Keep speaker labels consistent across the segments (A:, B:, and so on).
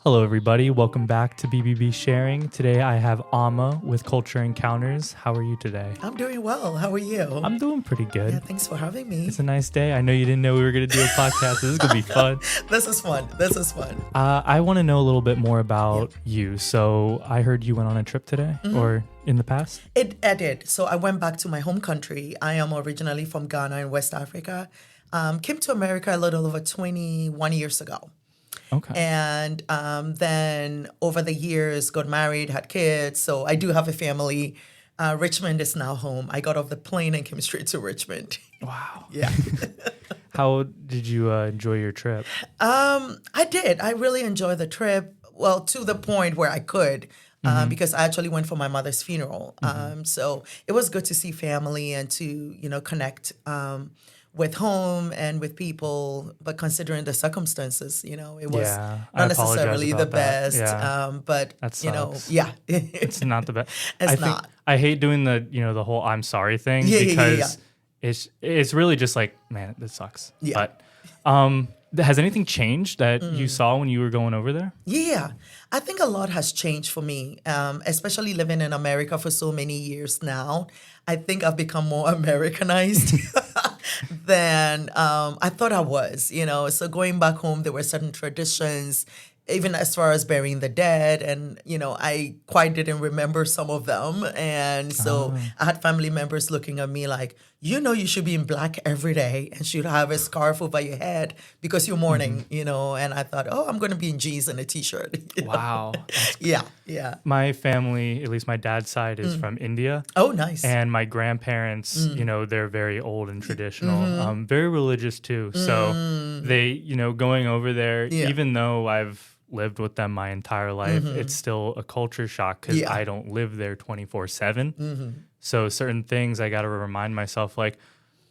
A: Hello, everybody. Welcome back to BBB Sharing. Today I have Amma with Culture Encounters. How are you today?
B: I'm doing well. How are you?
A: I'm doing pretty good.
B: Yeah, thanks for having me.
A: It's a nice day. I know you didn't know we were going to do a podcast. This is going to be fun.
B: This is fun.
A: I want to know a little bit more about you. So I heard you went on a trip today or in the past?
B: I did. So I went back to my home country. I am originally from Ghana in West Africa. Came to America a little over 21 years ago.
A: Okay.
B: And then over the years, got married, had kids. So I do have a family. Richmond is now home. I got off the plane and came straight to Richmond.
A: Wow.
B: Yeah.
A: How did you enjoy your trip?
B: I did. I really enjoyed the trip. Well, to the point where I could. Because I actually went for my mother's funeral. So it was good to see family and to, connect with home and with people. But considering the circumstances, it was not necessarily the best.
A: Yeah.
B: But,
A: That sucks.
B: it's
A: It's not the best.
B: It's not.
A: I hate doing the whole I'm sorry thing because it's really just like, man, this sucks.
B: Yeah.
A: But has anything changed that you saw when you were going over there?
B: Yeah, I think a lot has changed for me, especially living in America for so many years now. I think I've become more Americanized than I thought I was, So going back home, there were certain traditions, even as far as burying the dead. And, I quite didn't remember some of them. And so I had family members looking at me like, you should be in black every day and should have a scarf over your head because you're mourning, And I thought, I'm going to be in jeans and a T-shirt.
A: Wow.
B: Yeah.
A: My family, at least my dad's side, is from India.
B: Oh, nice.
A: And my grandparents, they're very old and traditional, very religious too. So they, going over there, even though I've lived with them my entire life, it's still a culture shock because I don't live there 24/7. So certain things I got to remind myself, like,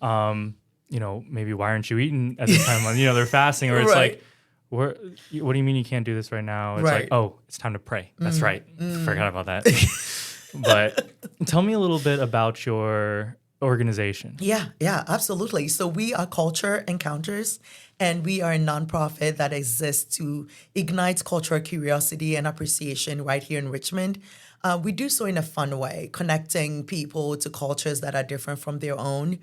A: maybe why aren't you eating at this time when, they're fasting, or it's like, what do you mean you can't do this right now? It's like, oh, it's time to pray. That's right. Forgot about that. But tell me a little bit about your organization.
B: Yeah, absolutely. So we are Culture Encounters, and we are a nonprofit that exists to ignite cultural curiosity and appreciation right here in Richmond. We do so in a fun way, connecting people to cultures that are different from their own.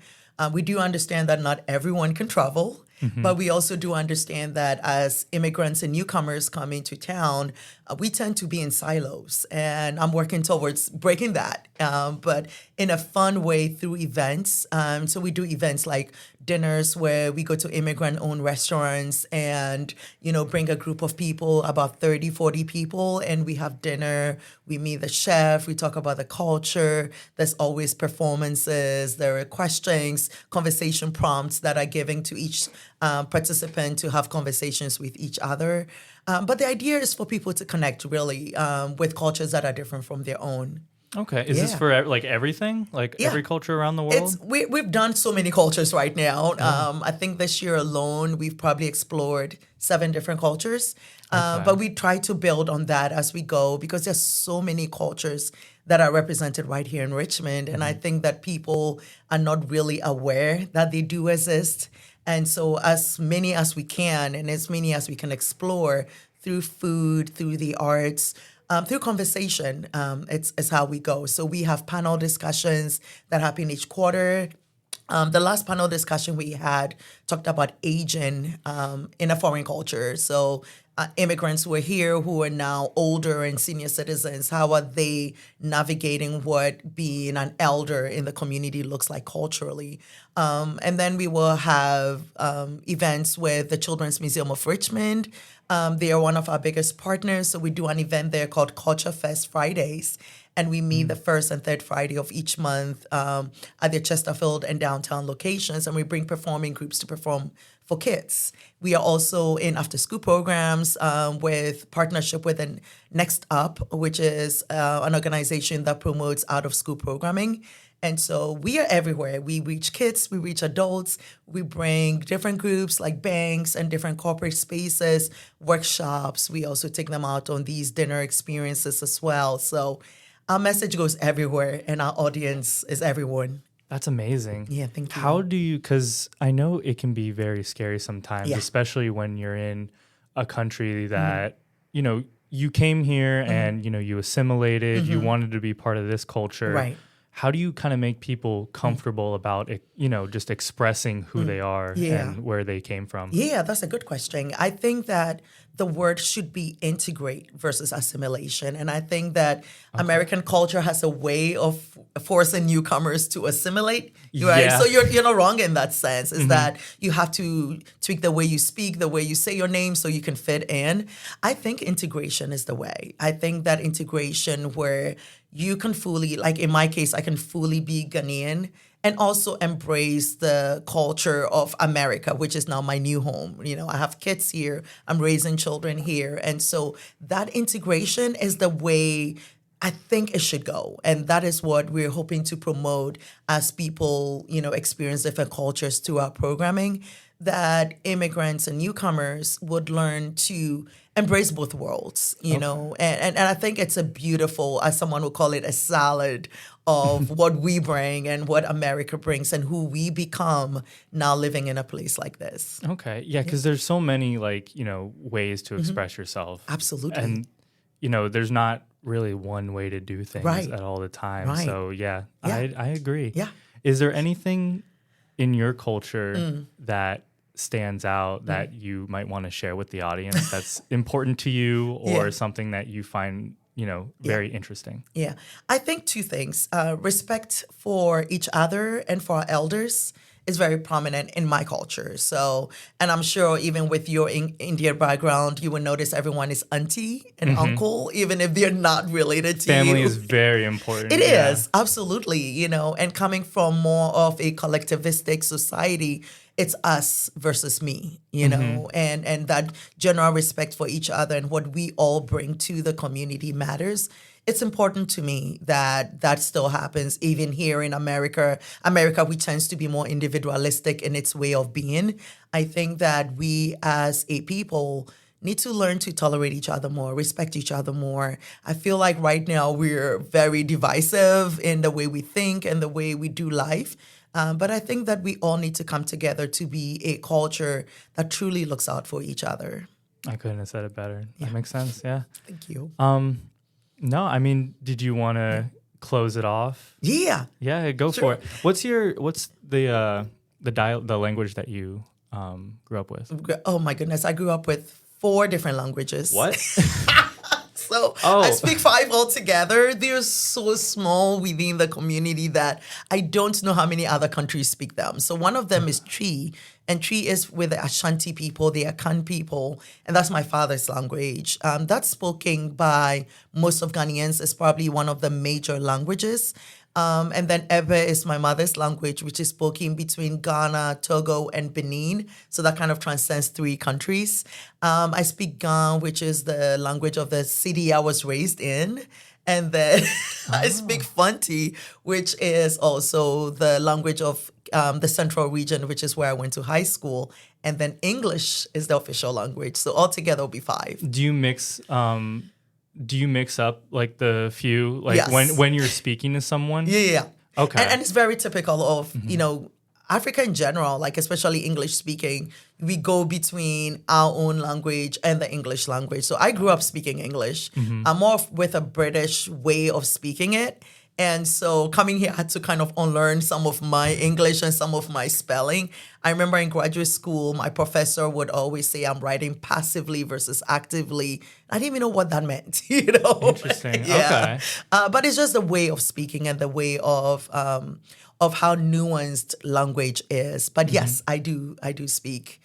B: We do understand that not everyone can travel, but we also do understand that as immigrants and newcomers come into town, we tend to be in silos. And I'm working towards breaking that, but in a fun way through events. So we do events like dinners where we go to immigrant-owned restaurants and, bring a group of people, about 30, 40 people, and we have dinner. We meet the chef. We talk about the culture. There's always performances. There are questions, conversation prompts that are given to each participant to have conversations with each other. But the idea is for people to connect really with cultures that are different from their own.
A: Okay. Is this for like everything? Like every culture around the world?
B: We've done so many cultures right now. I think this year alone, we've probably explored 7 different cultures. But we try to build on that as we go because there's so many cultures that are represented right here in Richmond. And I think that people are not really aware that they do exist. And so as many as we can and as many as we can explore through food, through the arts, through conversation, it's how we go. So we have panel discussions that happen each quarter. The last panel discussion we had talked about aging in a foreign culture. So immigrants who are here who are now older and senior citizens, how are they navigating what being an elder in the community looks like culturally? And then we will have events with the Children's Museum of Richmond. They are one of our biggest partners. So we do an event there called Culture Fest Fridays. And we meet the first and third Friday of each month at the Chesterfield and downtown locations. And we bring performing groups to perform for kids. We are also in after-school programs with partnership with the Next Up, which is an organization that promotes out-of-school programming. And so we are everywhere. We reach kids, we reach adults, we bring different groups like banks and different corporate spaces, workshops. We also take them out on these dinner experiences as well. So our message goes everywhere and our audience is everyone.
A: That's amazing.
B: Yeah, thank you.
A: How do you, because I know it can be very scary sometimes, especially when you're in a country that you came here and, you assimilated, you wanted to be part of this culture.
B: Right.
A: How do you kind of make people comfortable about it, just expressing who they are and where they came from?
B: Yeah, that's a good question. I think that the word should be integrate versus assimilation. And I think that American culture has a way of forcing newcomers to assimilate, right?
A: Yeah.
B: So you're not wrong in that sense, is that you have to tweak the way you speak, the way you say your name so you can fit in. I think integration is the way. I think that integration where you can fully, like in my case, I can fully be Ghanaian and also embrace the culture of America, which is now my new home. I have kids here, I'm raising children here. And so that integration is the way I think it should go. And that is what we're hoping to promote as people, experience different cultures through our programming, that immigrants and newcomers would learn to embrace both worlds, know. And I think it's a beautiful, as someone would call it, a salad of what we bring and what America brings and who we become now living in a place like this.
A: Okay. Yeah, because there's so many ways to express yourself.
B: Absolutely.
A: And, there's not really one way to do things at all the time.
B: Right.
A: So, I agree.
B: Yeah.
A: Is there anything in your culture that stands out that you might want to share with the audience that's important to you or something that you find, very interesting?
B: Yeah. I think two things. Respect for each other and for our elders is very prominent in my culture. So, and I'm sure even with your Indian background, you will notice everyone is auntie and uncle, even if they're not related to
A: Family
B: you.
A: is very important.
B: It is, absolutely, and coming from more of a collectivistic society, it's us versus me, and that general respect for each other and what we all bring to the community matters. It's important to me that still happens even here in America. We tends to be more individualistic in its way of being. I think that we as a people need to learn to tolerate each other more, respect each other more. I feel like right now we're very divisive in the way we think and the way we do life. But I think that we all need to come together to be a culture that truly looks out for each other.
A: I couldn't have said it better. Yeah. That makes sense. Yeah.
B: Thank you.
A: No, I mean, did you want to close it off?
B: Yeah.
A: Yeah, go for it. What's the language that you grew up with?
B: Oh my goodness, I grew up with 4 different languages.
A: What?
B: So I speak 5 altogether. They're so small within the community that I don't know how many other countries speak them. So one of them is Twi, and Twi is with the Ashanti people, the Akan people, and that's my father's language. That's spoken by most of Ghanaians. It's probably one of the major languages. And then Ebe is my mother's language, which is spoken between Ghana, Togo, and Benin. So that kind of transcends 3 countries. I speak Gan, which is the language of the city I was raised in. And then I speak Fanti, which is also the language of the central region, which is where I went to high school. And then English is the official language. So altogether it'll be 5.
A: Do you mix up like the few, like
B: Yes.
A: when you're speaking to someone?
B: Yeah.
A: Okay.
B: And it's very typical of, Africa in general, like especially English speaking, we go between our own language and the English language. So I grew up speaking English. I'm more with a British way of speaking it. And so coming here, I had to kind of unlearn some of my English and some of my spelling. I remember in graduate school, my professor would always say I'm writing passively versus actively. I didn't even know what that meant,
A: Interesting.
B: Yeah.
A: Okay.
B: But it's just the way of speaking and the way of how nuanced language is. But yes, I do speak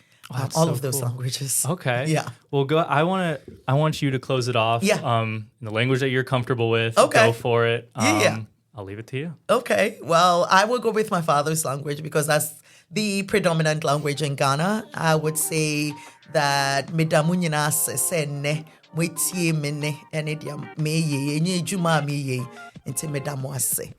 B: all of those languages.
A: Okay.
B: Yeah.
A: Well, go. I want you to close it off.
B: Yeah.
A: In the language that you're comfortable with.
B: Okay.
A: Go for it.
B: Yeah.
A: I'll leave it to you.
B: Okay. Well, I will go with my father's language because that's the predominant language in Ghana. I would say that medamunyina sene mwetie mene enidia meye enye juma meye enti medamuase.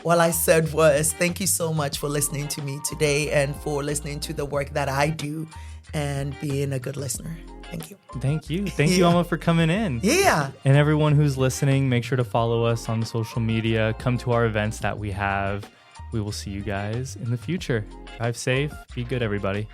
B: All I said was, thank you so much for listening to me today and for listening to the work that I do and being a good listener. Thank you.
A: Thank you. Thank you, Amma, for coming in.
B: Yeah.
A: And everyone who's listening, make sure to follow us on social media. Come to our events that we have. We will see you guys in the future. Drive safe. Be good, everybody.